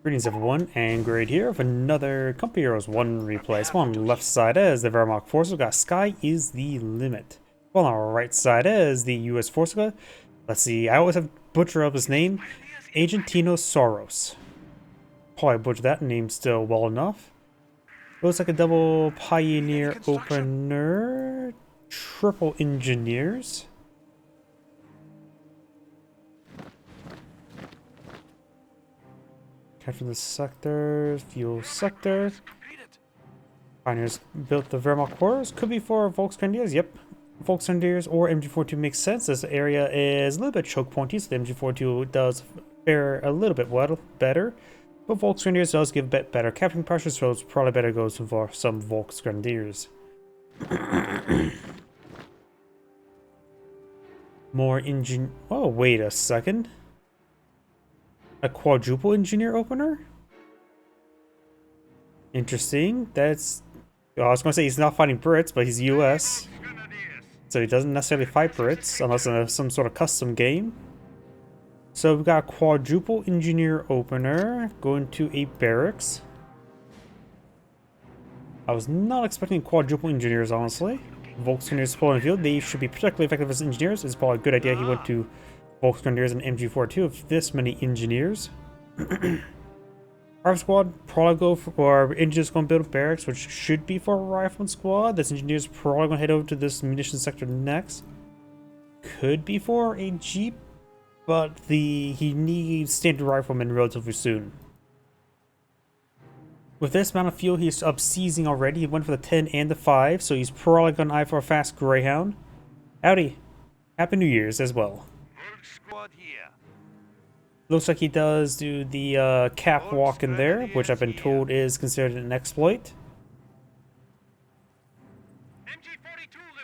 Greetings everyone, and Grade here with another Company Heroes 1 replay. So on the left side is the Wehrmacht force, we've got Sky is the Limit. Well, on our right side is the US force. Let's see, I always have butcher up his name, Argentinosaurus. Probably butcher that name still well enough. Looks like a double Pioneer opener, triple Engineers. Capture the sector, fuel sector. Pioneers built the Wehrmacht quarters. Could be for Volksgrenadiers. Yep. Volksgrenadiers or MG42 makes sense. This area is a little bit choke pointy, so the MG42 does fare a little bit better. But Volksgrenadiers does give a bit better capturing pressure, so it's probably better goes for some Volksgrenadiers. More engine. Oh, wait a second. A quadruple engineer opener? Interesting. That's... I was going to say he's not fighting Brits, but he's US. So he doesn't necessarily fight Brits, unless in some sort of custom game. So we've got a quadruple engineer opener going to a barracks. I was not expecting quadruple engineers, honestly. Volksgrenadiers support in the field. They should be particularly effective as engineers. It's probably a good idea he went to Volksgrenadiers and MG42 of this many engineers. Rifle squad probably go for, or engineers going to build a barracks, which should be for a rifle squad. This engineer's probably going to head over to this munitions sector next. Could be for a jeep, but he needs standard riflemen relatively soon. With this amount of fuel, he's up seizing already. He went for the 10 and the 5, so he's probably going to eye for a fast Greyhound. Howdy. Happy New Year's as well. Looks like he does do the cap walk in there, which I've been told is considered an exploit.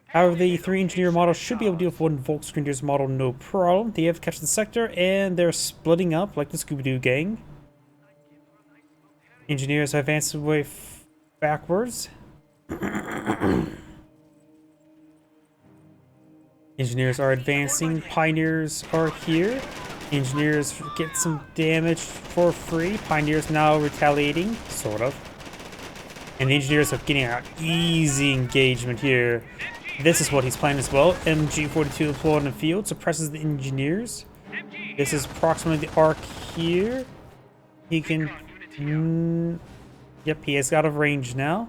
However, the 3 engineer models should be able to deal with one Volksgrenadiers model no problem. They have captured the sector and they're splitting up like the Scooby-Doo gang. Engineers have advanced away backwards. Engineers are advancing. Pioneers are here. Engineers get some damage for free. Pioneers now retaliating, sort of. And the engineers are getting an easy engagement here. This is what he's playing as well. MG42 deployed in the field, suppresses the engineers. This is approximately the arc here. He can... yep, he has got a range now.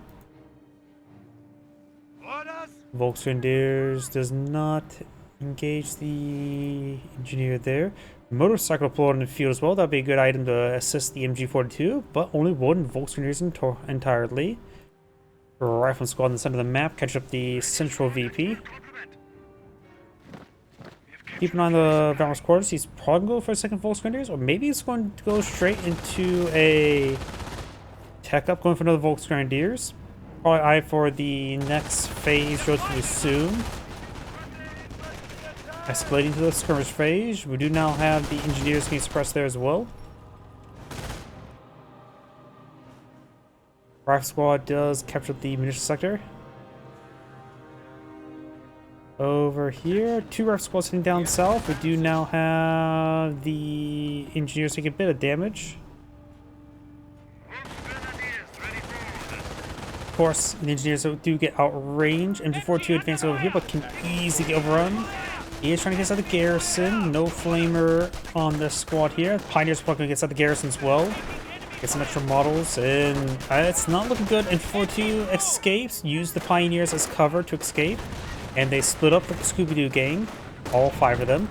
Volksgrenadiers does not engage the engineer there. Motorcycle deployed in the field as well. That'd be a good item to assist the MG42, but only one Volksgrenadiers entirely. Rifle squad in the center of the map, catch up the central VP. Keep an eye on the Wehrmacht quarters. He's probably going to go for a second Volksgrenadiers, or maybe he's going to go straight into a tech up, going for another Volksgrenadiers. Probably eye for the next phase relatively soon. Escalating to the skirmish phase. We do now have the engineers getting suppressed there as well. Rifle squad does capture the munitions sector. Over here, 2 rifle squads heading down south. We do now have the engineers taking a bit of damage. Of course, the engineers do get outrange. MG42 advances over here, but can easily get overrun. He is trying to get inside the garrison. No flamer on this squad here. Pioneers probably going to get inside the garrison as well. Get some extra models, and it's not looking good. MG42 escapes. Use the Pioneers as cover to escape. And they split up with the Scooby-Doo gang. All 5 of them.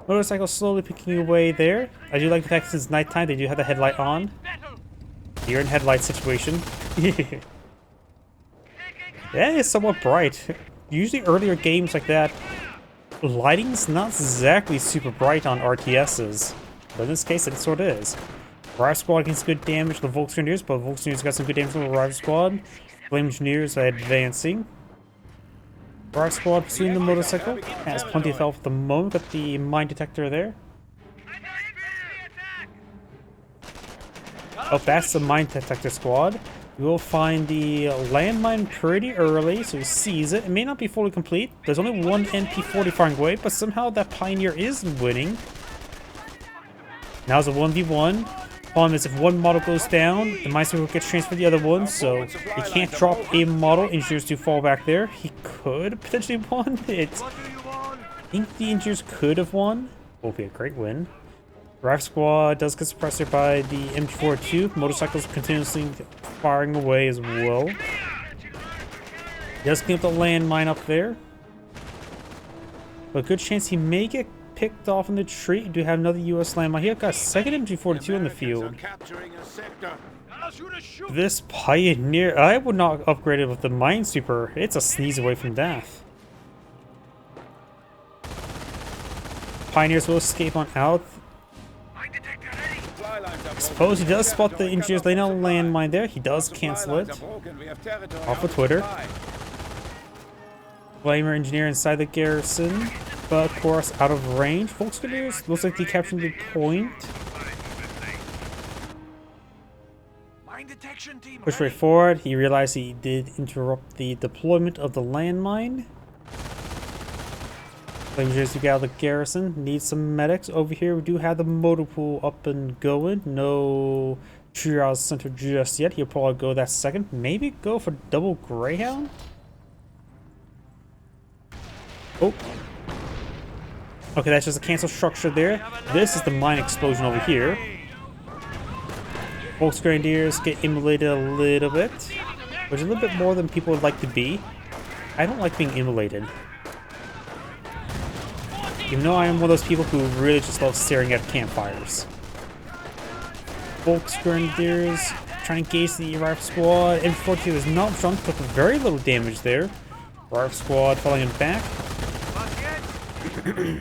Motorcycle slowly picking away there. I do like the fact that since nighttime they do have the headlight on. You're in headlight situation. Yeah, it's somewhat bright. Usually earlier games like that, lighting's not exactly super bright on RTSs. But in this case it sort of is. Rifle squad gets good damage to the Volksgrenadiers, but Volksgrenadiers got some good damage on the rifle squad. Flame engineers are advancing. Rifle squad pursuing the motorcycle. Has plenty of health at the moment. Got the mine detector there. Oh, that's the mine detector squad. You will find the landmine pretty early, so he sees it. It may not be fully complete. There's only one NP40 firing away, but somehow that Pioneer is winning. Now it's a 1v1. Problem is, if one model goes down, the Minesweeper gets transferred to the other one, so he can't drop a model. Engineers do fall back there. He could potentially have won. I think the engineers could have won. Will be a great win. Rifle squad does get suppressed here by the MG42. Motorcycles continuously firing away as well. He does clean up the landmine up there. But a good chance he may get picked off in the tree. You do have another US landmine here. Got a second MG42 in the field. This Pioneer, I would not upgrade it with the Minesweeper. It's a sneeze away from death. Pioneers will escape on out. I suppose he does spot the engineers laying out a landmine there. He does cancel it. Off of Twitter. Flamer engineer inside the garrison, but of course out of range. Volkswagen looks like they captured the point. Push right forward. He realized he did interrupt the deployment of the landmine. Engineers to get out of the garrison. Need some medics over here. We do have the motor pool up and going. No triage center just yet. He'll probably go that second. Maybe go for double Greyhound. Oh. Okay, that's just a cancel structure there. This is the mine explosion over here. Volksgrenadiers get immolated a little bit, which is a little bit more than people would like to be. I don't like being immolated. Even though I am one of those people who really just love staring at campfires. Volksgrenadiers trying to engage the rifle squad. M42 is not strong, took very little damage there. Rifle squad falling him back. I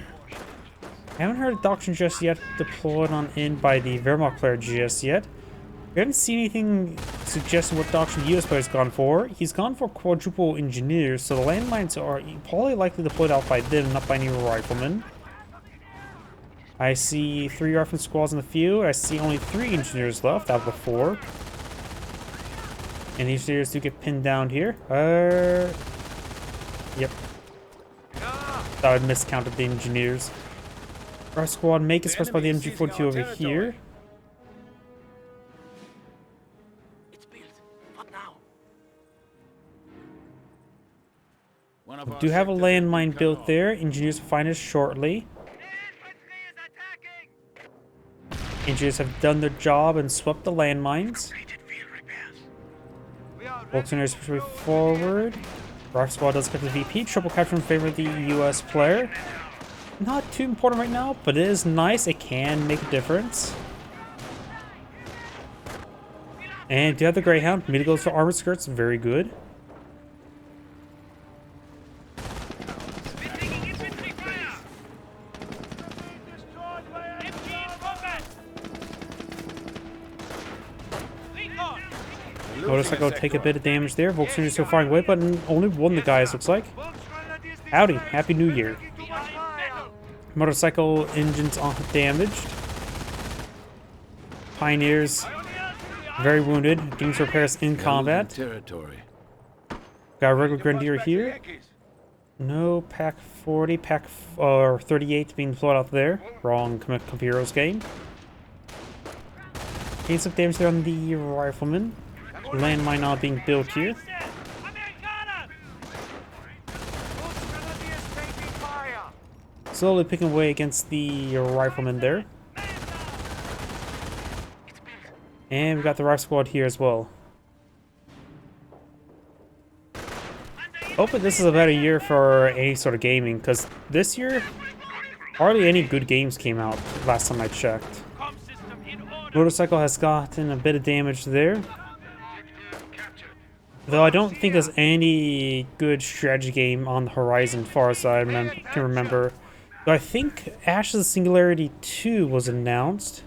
haven't heard of Doctrine just yet deployed on in by the Wehrmacht player just yet. We haven't seen anything suggesting what Doctrine the US player's gone for. He's gone for quadruple engineers, so the landmines are probably likely deployed out by them, not by any riflemen. I see 3 rifle squads in the field. I see only 3 engineers left out of the 4. And the engineers do get pinned down here. Yep. Thought I miscounted the engineers. Our squad may get suppressed by the MG42 over here. We do have a landmine built there. Engineers will find us shortly. Engineers have done their job and swept the landmines. Volkswagen push forward. Rock squad does get the VP. Triple capture in favor of the US player. Not too important right now, but it is nice. It can make a difference. And do have the Greyhound. Immediately goes for armored skirts. Very good. Motorcycle take a bit of damage there. Volkswagen is still firing away, but only one of the guys looks like. Howdy, Happy New Year. Motorcycle engines damaged. Pioneers very wounded, getting to repairs in combat. Got a regular Grenadier here. No Pack 40, Pack 38 being deployed out there. Wrong Computeros game. Getting some damage there on the rifleman. Landmine not being built here. Slowly picking away against the rifleman there. And we got the rifle squad here as well. Hopefully this is a better year for any sort of gaming, because this year hardly any good games came out last time I checked. Motorcycle has gotten a bit of damage there. Though I don't think there's any good strategy game on the horizon, as far as I can remember. But I think Ashes of Singularity 2 was announced.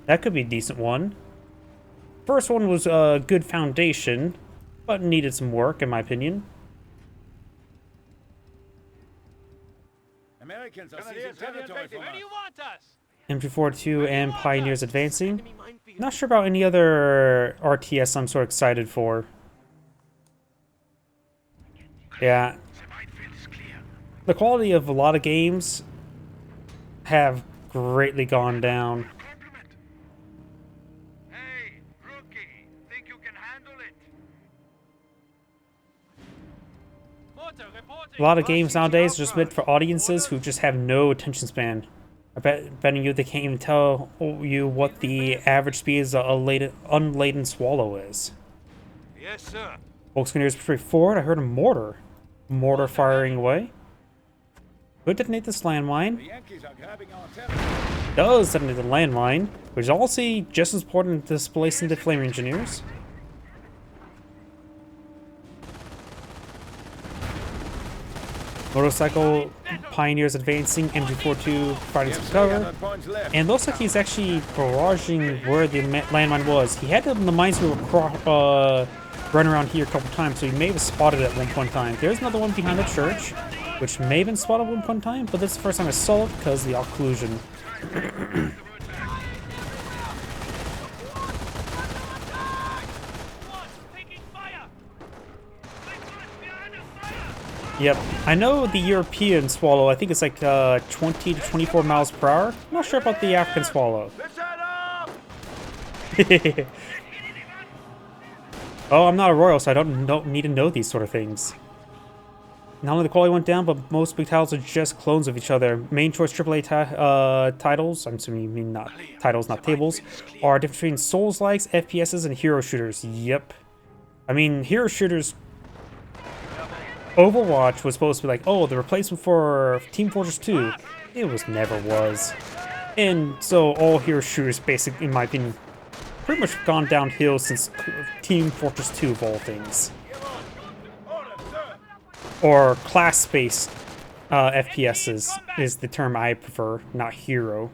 That could be a decent one. First one was a good foundation, but needed some work, in my opinion. Americans are seizing territory from us. Where do you want us? MG42 and Pioneers advancing. Not sure about any other RTS I'm sort of excited for. Yeah. The quality of a lot of games have greatly gone down. Hey, rookie, think you can handle it? A lot of games nowadays are just meant for audiences who just have no attention span. Betting you they can't even tell you what the average speed of a unladen swallow is. Yes, sir. Volkswageners pretty forward. I heard a mortar. Mortar firing away. Could detonate this landmine. Does detonate the landmine, which is also just as important as displacing the flame engineers. Motorcycle Pioneers advancing, MG42 fighting some cover. And looks like he's actually barraging where the landmine was. He had the mines who were run around here a couple times, so he may have spotted it at one point in time. There's another one behind the church, which may have been spotted at one point in time, but this is the first time I saw it because of the occlusion. Yep, I know the European swallow, I think it's like 20 to 24 miles per hour. I'm not sure about the African swallow. Oh, I'm not a royal, so I don't need to know these sort of things. Not only the quality went down, but most big titles are just clones of each other. Main choice AAA titles, I'm assuming you mean not titles, not tables, are different between Souls-likes, FPSs, and hero shooters. Yep. I mean, hero shooters... Overwatch was supposed to be like, oh, the replacement for Team Fortress 2. It never was. And so all hero shooters, basically, in my opinion, pretty much gone downhill since Team Fortress 2 of all things. Or class-based FPSs is the term I prefer, not hero.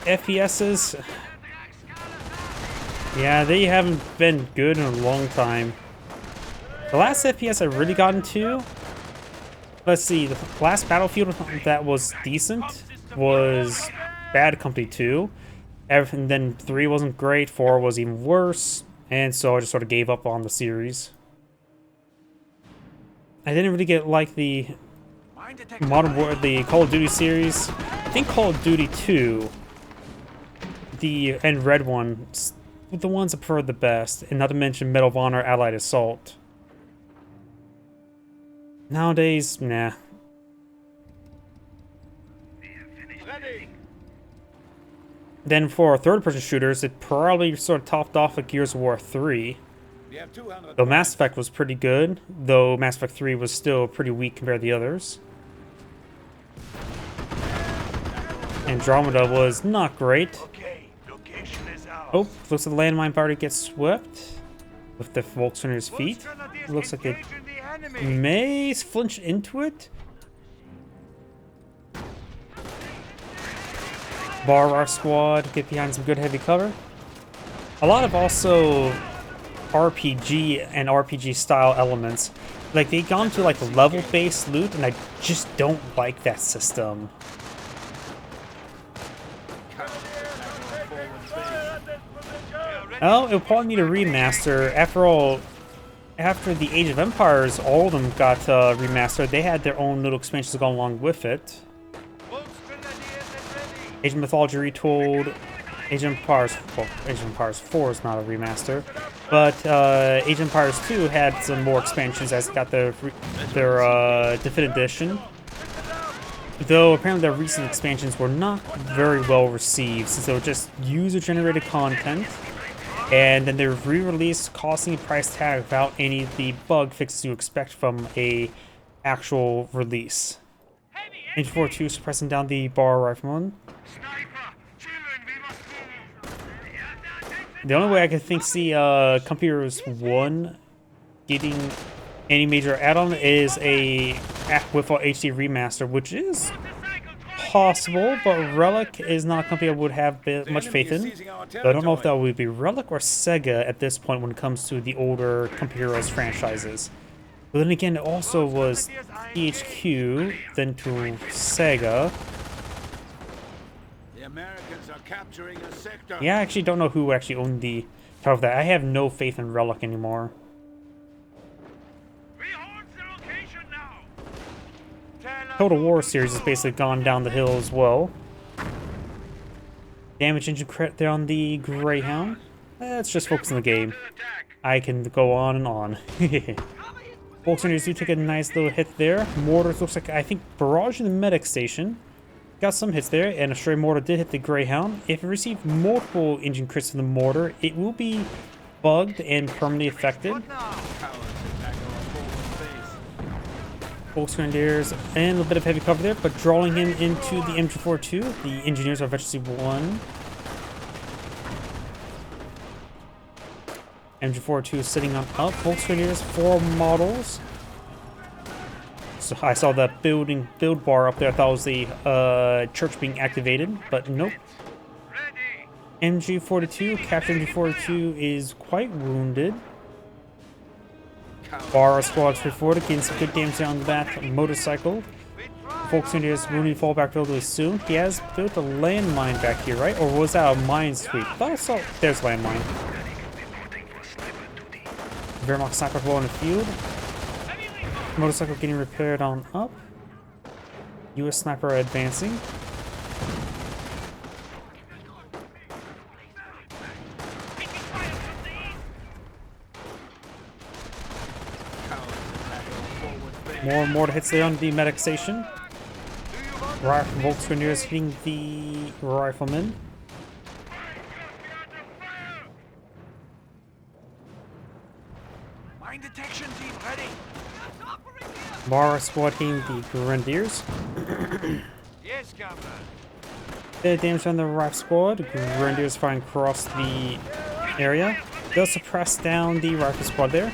FPSs... Yeah, they haven't been good in a long time. The last FPS I really got into... Let's see, the last Battlefield that was decent was Bad Company 2. And then 3 wasn't great, 4 was even worse, and so I just sort of gave up on the series. I didn't really like the Modern War, the Call of Duty series. I think Call of Duty 2, and Red One, the ones I prefer the best, and not to mention Medal of Honor, Allied Assault. Nowadays, nah. Then for third-person shooters, it probably sort of topped off at Gears of War 3. Though Mass Effect was pretty good, though Mass Effect 3 was still pretty weak compared to the others. Andromeda was not great. Oh, looks like the landmine party gets swept with the Volkswagen's feet. It looks like they may flinch into it. Bar squad, get behind some good heavy cover. A lot of also RPG and RPG style elements. Like they gone to like level-based loot, and I just don't like that system. Oh, it'll probably need a remaster. After all, after the Age of Empires, all of them got remastered. They had their own little expansions to go along with it. Age of Mythology Retold, Age of Empires, well, Age of Empires 4 is not a remaster, but Age of Empires 2 had some more expansions as it got their Definitive Edition. Though apparently their recent expansions were not very well received, since they were just user-generated content. And then they were re-released, costing a price tag without any of the bug fixes you expect from a actual release. MG42 suppressing down the bar rifleman. The only way I can see Company Heroes 1 getting any major add-on is a with HD remaster, which is possible, but Relic is not a company I would have much faith in. So I don't know if that would be Relic or Sega at this point when it comes to the older Company Heroes franchises. But then again, it also was THQ, then to Sega. The Americans are capturing a sector. Yeah, I actually don't know who actually owned the tower of that. I have no faith in Relic anymore. We hold the location now. Tell us Total who War to series has go. basically gone down the hill as well. Damage engine credit there on the Greyhound. Let's just focus on the game. Attack. I can go on and on. Volkswagens do take a nice little hit there. Mortars looks like, I think, barrage in the medic station. Got some hits there, and a stray mortar did hit the Greyhound. If it received multiple engine crits from the mortar, it will be bugged and permanently affected. Cowards attack our forward base. Volkswagens and a little bit of heavy cover there, but drawing him into the MG42. The engineers are eventually won. MG42 is sitting on up. Volkswagens 4 models. So I saw that build bar up there. I thought it was the church being activated, but nope. Ready. MG42, Captain MG42 is quite wounded. Bar squad straight forward, getting some good damage on that motorcycle. Volkswagens wounded fallback relatively soon. He has built a landmine back here, right? Or was that a mine sweep? Thought I saw. There's landmine. Wehrmacht sniper low on the field. Motorcycle getting repaired on up. US sniper advancing. More and more hits there on the medic station. Volkswagens hitting the rifleman. Mine detection team ready. Mara squad hitting the Grenadiers. Yes, Captain. Bit of damage on the Rifle squad. Grenadiers firing across the area. They'll suppress down the Rifle squad there.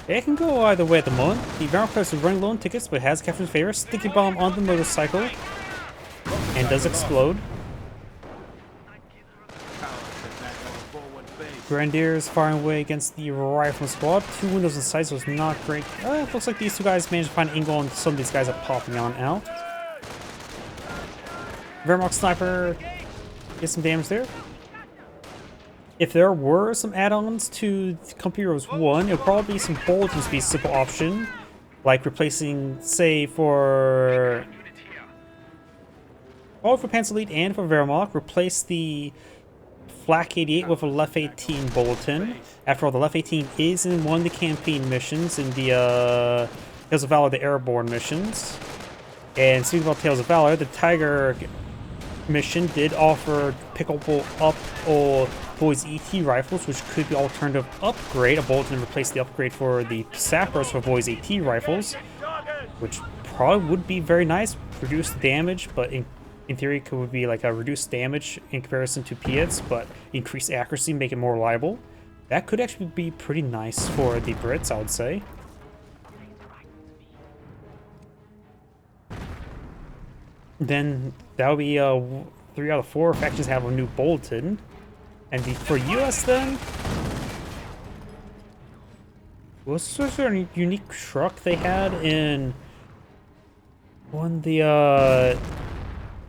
It can go either way at the moment. The Wehrmacht is running low on tickets, but has Captain's favor. Sticky bomb on the motorcycle. And does explode. Grenadiers firing away against the Rifle squad. 2 windows in sight, so it's not great. It looks like these two guys managed to find an angle, and some of these guys are popping on out. Wehrmacht sniper gets some damage there. If there were some add-ons to Company Heroes 1, it would probably be some bulletins be a simple option. Like replacing, say, for Panzer Elite and for Wehrmacht, replace the Flak 88 with a Left 18 bulletin. After all, the Left 18 is in one of the campaign missions in the Tales of Valor, the Airborne missions. And speaking about Tales of Valor, the Tiger mission did offer pickable up or Boys ET rifles, which could be alternative upgrade. A bulletin to replace the upgrade for the sappers for Boys AT rifles, which probably would be very nice. Reduce damage, but in theory could be like a reduced damage in comparison to Piets, but increase accuracy, make it more reliable. That could actually be pretty nice for the Brits, I would say. Then that would be 3 out of 4 factions have a new bulletin. And for US then, was there a unique truck they had in one the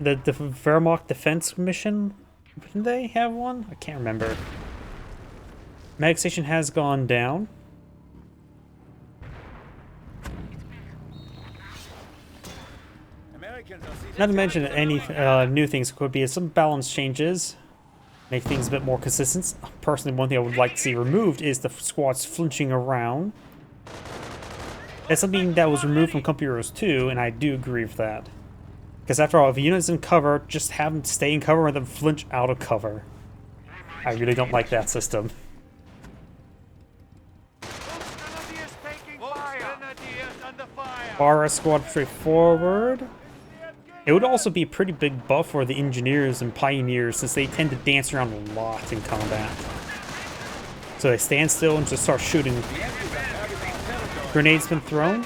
Wehrmacht defense mission? Didn't they have one? I can't remember. Medic station has gone down. Not to mention any new things could be some balance changes. Make things a bit more consistent. Personally, one thing I would like to see removed is the squads flinching around. That's something that was removed from Company Heroes 2, and I do agree with that. Because after all, if a unit's in cover, just have them stay in cover rather than flinch out of cover. I really don't like that system. Bar squad straight forward. It would also be a pretty big buff for the engineers and pioneers, since they tend to dance around a lot in combat. So they stand still and just start shooting. Grenades been thrown.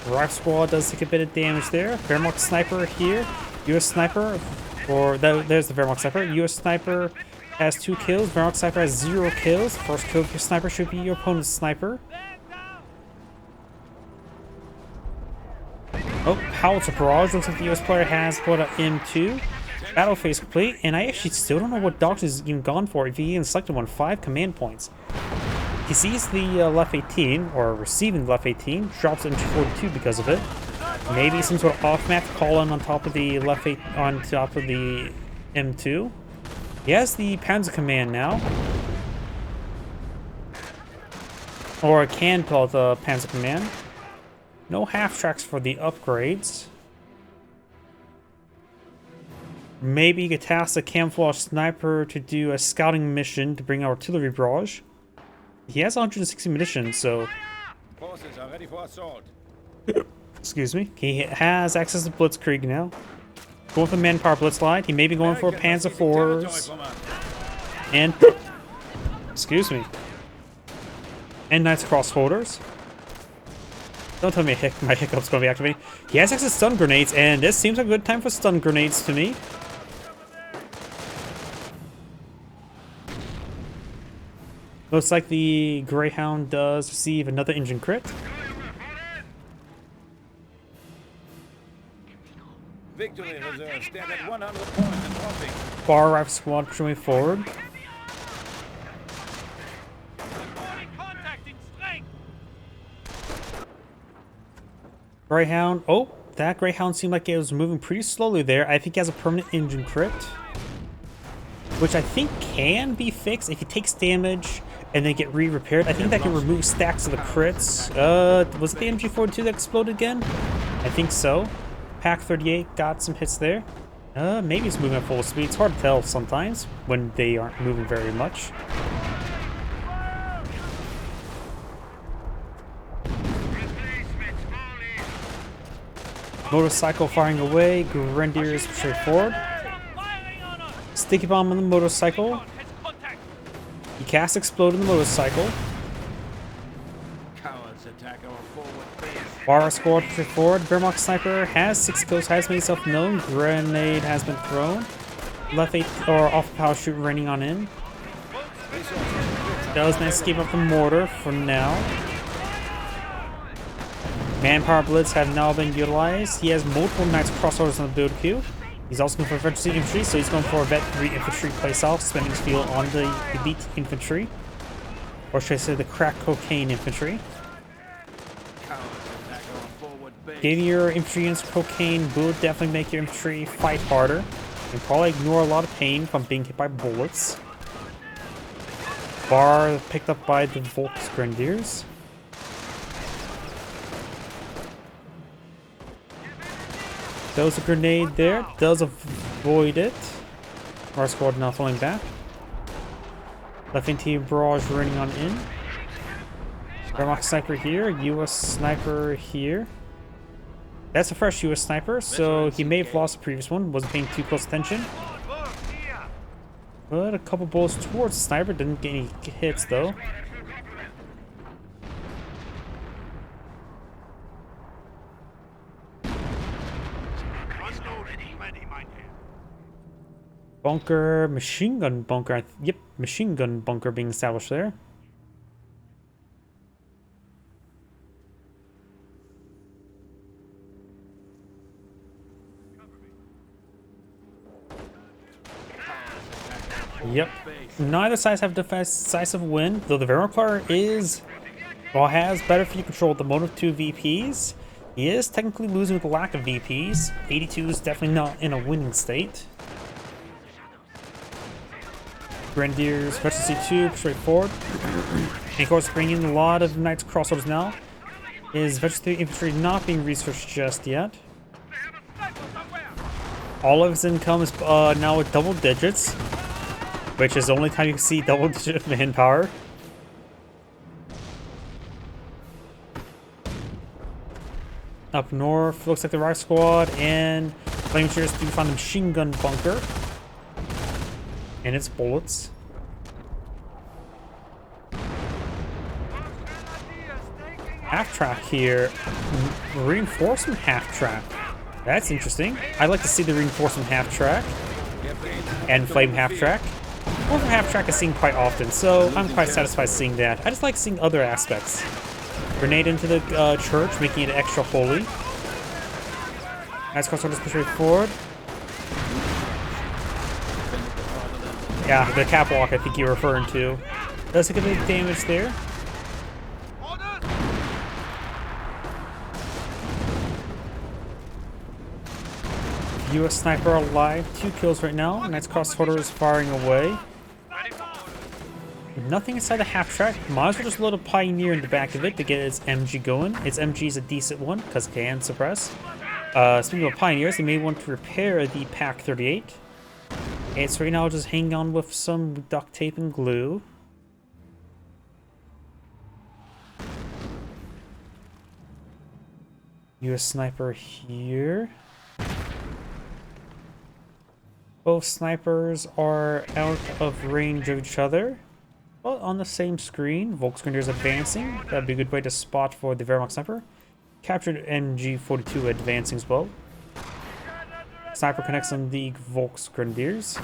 Rifle squad does take a bit of damage there. Wehrmacht sniper here. US sniper, or there's the Wehrmacht sniper. US sniper has 2 kills. Wehrmacht sniper has 0 kills. First kill of your sniper should be your opponent's sniper. Oh, Howitzer Barrage. Looks like the US player has put an M2. Battle phase complete, and I actually still don't know what doctor is even gone for. If he even selected one, 5 command points. He sees the left 18, or receiving the left 18, drops into 42 because of it. Maybe some sort of off-map call in on top of the left 8, on top of the M2. He has the Panzer command now. Or can pull the Panzer command. No half tracks for the upgrades. Maybe you could task a camouflage sniper to do a scouting mission to bring artillery barrage. He has 160 munitions, so... Forces are ready for assault. Excuse me. He has access to Blitzkrieg now. Going for the manpower blitz line. He may be going for Panzer IVs. And... Excuse me. And Knights Cross Holders. Don't tell me my hiccup's going to be activated. He has access to stun grenades, and this seems like a good time for stun grenades to me. Looks like the Greyhound does receive another engine crit. Victory reserve stand at 100 points and dropping. Bar rifle squad pushing forward. Greyhound. Oh, that Greyhound seemed like it was moving pretty slowly there. I think he has a permanent engine crit, which I think can be fixed if he takes damage and then get re-repaired. I think that can remove stacks of the crits. Was it the MG42 that exploded again? I think so. Pack 38 got some hits there. Maybe it's moving at full speed. It's hard to tell sometimes when they aren't moving very much. Motorcycle firing away. Grenadiers straightforward. Sticky bomb on the motorcycle. He casts explode in the motorcycle. Cowards attack our forward base. Bar squad straightforward. Wehrmacht sniper has 6 kills. Has made himself known. Grenade has been thrown. Left 8 or off power shoot raining on in. Does nice escape up the mortar for now. Manpower blitz have now been utilized. He has multiple Knights crossovers on the build queue. He's also going for Infantry Infantry, so he's going for a Vet 3 Infantry playstyle, spending his field on the Elite Infantry. Or should I say the Crack Cocaine Infantry. Giving your infantry units cocaine will definitely make your infantry fight harder, and probably ignore a lot of pain from being hit by bullets. Bar picked up by the Volks Grenadiers. Does a grenade there, does avoid it. Our squad now falling back. Left anti barrage running on in. Wehrmacht sniper here, US sniper here. That's a fresh US sniper, so he may have lost the previous one, wasn't paying too close attention. But a couple bullets towards the sniper, didn't get any hits though. Bunker, machine gun bunker. Yep, machine gun bunker being established there. Yep. Neither sides have decisive win, though the Wehrmacht player has better field control at the moment of 2 VPs. He is technically losing with the lack of VPs. 82 is definitely not in a winning state. Grenadiers, Veteran C2, straightforward. And of course, bringing in a lot of Knights crossovers now. Is Veteran 3 Infantry not being researched just yet? All of his income is now at double digits, which is the only time you can see double digit manpower. Up north, looks like the Rock Squad and Flameshers do find the machine gun bunker. And its bullets. Half track here. Reinforcement half track. That's interesting. I'd like to see the reinforcement half track. And flame half track. Over half track is seen quite often, so I'm quite satisfied seeing that. I just like seeing other aspects. Grenade into the church, making it extra holy. Nice crossroads push right forward. Yeah, the catwalk I think you're referring to. Does take a bit of damage there. US sniper alive, 2 kills right now. Nice crossroader is firing away. Nothing inside the half track. Might as well just load a Pioneer in the back of it to get its MG going. Its MG is a decent one because it can suppress. Speaking of Pioneers, they may want to repair the Pack 38. And so right now, just hang on with some duct tape and glue. US sniper here. Both snipers are out of range of each other, but on the same screen. Volksgrenadier is advancing. That'd be a good way to spot for the Wehrmacht sniper. Captured MG42 advancing as well. Sniper connects on the Volksgrenadiers.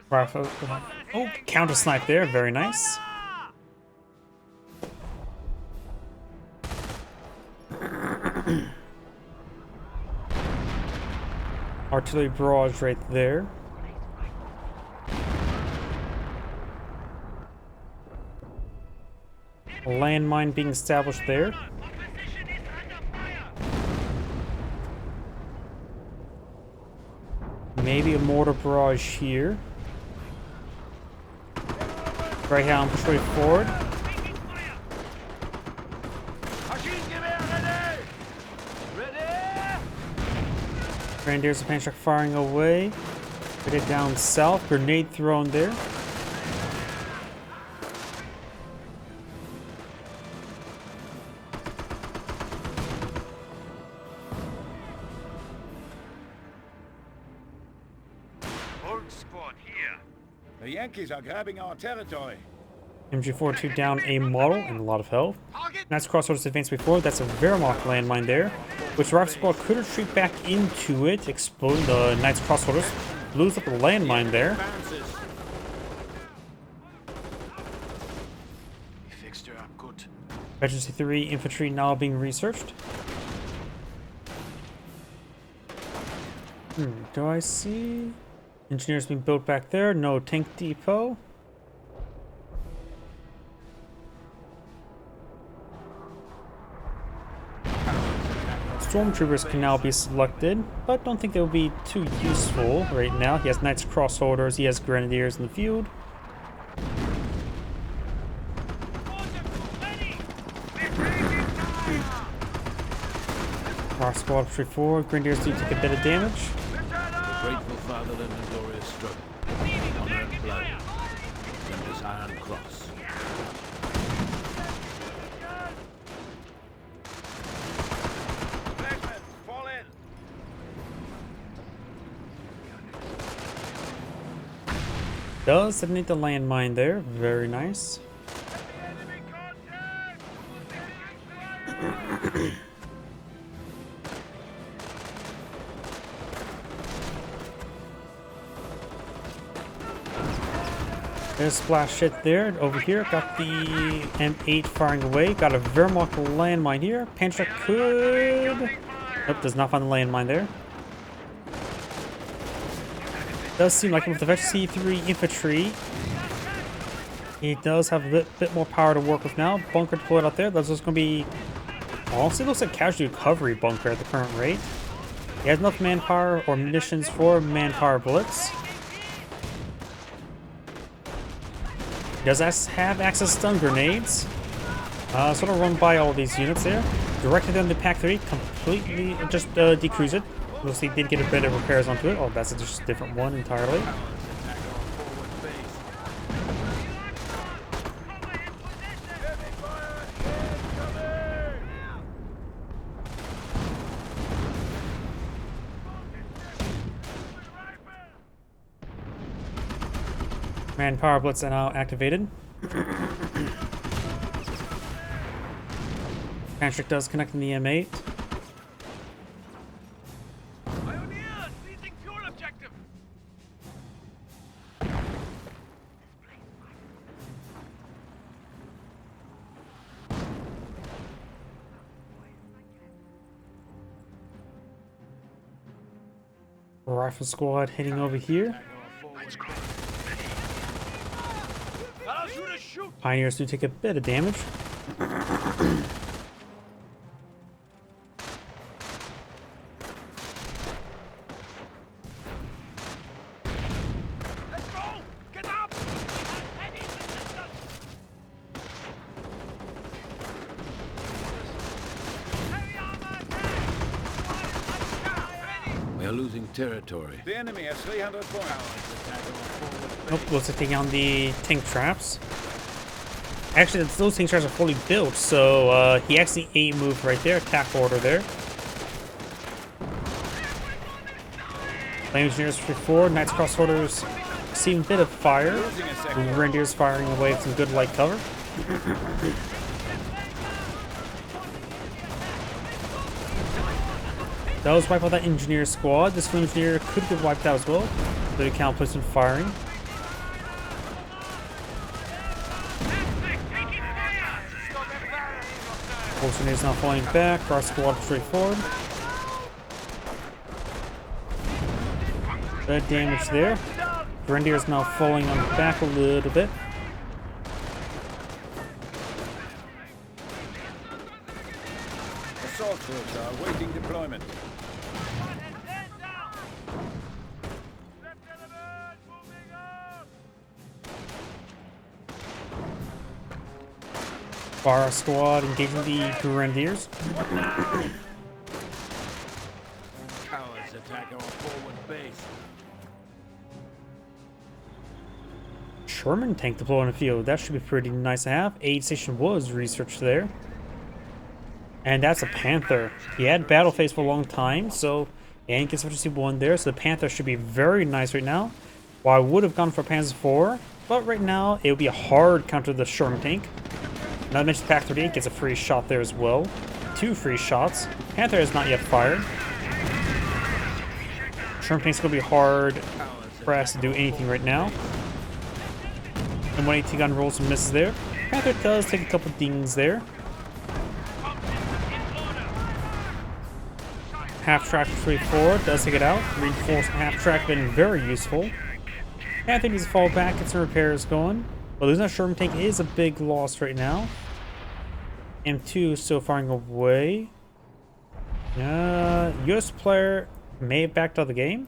Rifle. Oh, counter snipe there. Very nice. Artillery barrage right there. A landmine being established there. Maybe a mortar barrage here. Right here, I'm push right forward. Grenadiers of Pantrack firing away. Get it down south. Grenade thrown there. Squad here. The Yankees are grabbing our territory. MG42 down a model and a lot of health. Nice crossroads advance before. That's a Wehrmacht landmine there, which Rifle Squad could retreat back into it, exploding the Knights crossroads. Blows up a landmine there. We fixed her up good. Emergency 3 infantry now being researched. Do I see engineers being built back there? No tank depot. Stormtroopers can now be selected, but don't think they will be too useful right now. He has Knights crossholders, he has Grenadiers in the field. Our squad push forward. Grenadiers do take a bit of damage. The grateful fatherland and glorious struggle. Honor and blood. And this iron cross. Does detonate the landmine there. Very nice. There's splash hit there. Over here, got the M8 firing away. Got a Wehrmacht landmine here. Pantrack could... Nope, does not find the landmine there. Does seem like with the C3 infantry, he does have a bit more power to work with now. Bunker deployed out there. That's just going to be... Honestly, looks like casualty recovery bunker at the current rate. He has enough manpower or munitions for manpower blitz. He does have access to stun grenades. Sort of run by all these units there. Directed them to Pack 3, completely just decrease it. We'll see, did get a bit of repairs onto it. Oh, that's just a different one entirely. Manpower blitz are now activated. Patrick does connect in the M8. Pioneers, seizing fuel objective. Rifle squad heading over here. Allows you to shoot. Pioneers do take a bit of damage. Let's go. Get up. Heavy resistance. Heavy armor attack. We are losing territory. The enemy has 300 points. Nope, looks like taking on the tank traps. Actually, those tank traps are fully built, so he actually 8 moved right there, attack order there. Flame Engineers 3-4, Knights Cross Orders receiving a bit of fire. Grenadiers firing away with some good light cover. That was wipe out that engineer squad. This Flame Engineer could get wiped out as well. The account placement firing. Force Grenade is now falling back. Our squad straight forward. Bad damage there. Grenadier is now falling on the back a little bit. Assault troops are awaiting deployment. Fire squad engaging the Grenadiers. Cowards attack our forward base. Sherman tank deployed on the field. That should be pretty nice to have. Aid station was researched there. And that's a Panther. He had battle phase for a long time, so and he gets efficiency 1 there. So the Panther should be very nice right now. Well, I would have gone for Panzer IV, but right now it would be a hard counter to the Sherman tank. Not to mention Pack 38 gets a free shot there as well. 2 free shots. Panther has not yet fired. Sherman tank's gonna be hard pressed to do anything right now. And 180 gun rolls and misses there. Panther does take a couple dings there. Half track 3-4 does take it out. Reinforced half track been very useful. Panther needs to fall back, get some repairs going. But losing that Sherman tank is a big loss right now. M2 is still firing away. US player may have backed out of the game.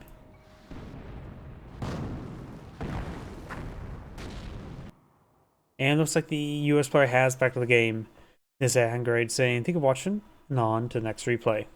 And looks like the US player has backed out of the game. This is Grade saying, thank you for watching, and on to the next replay.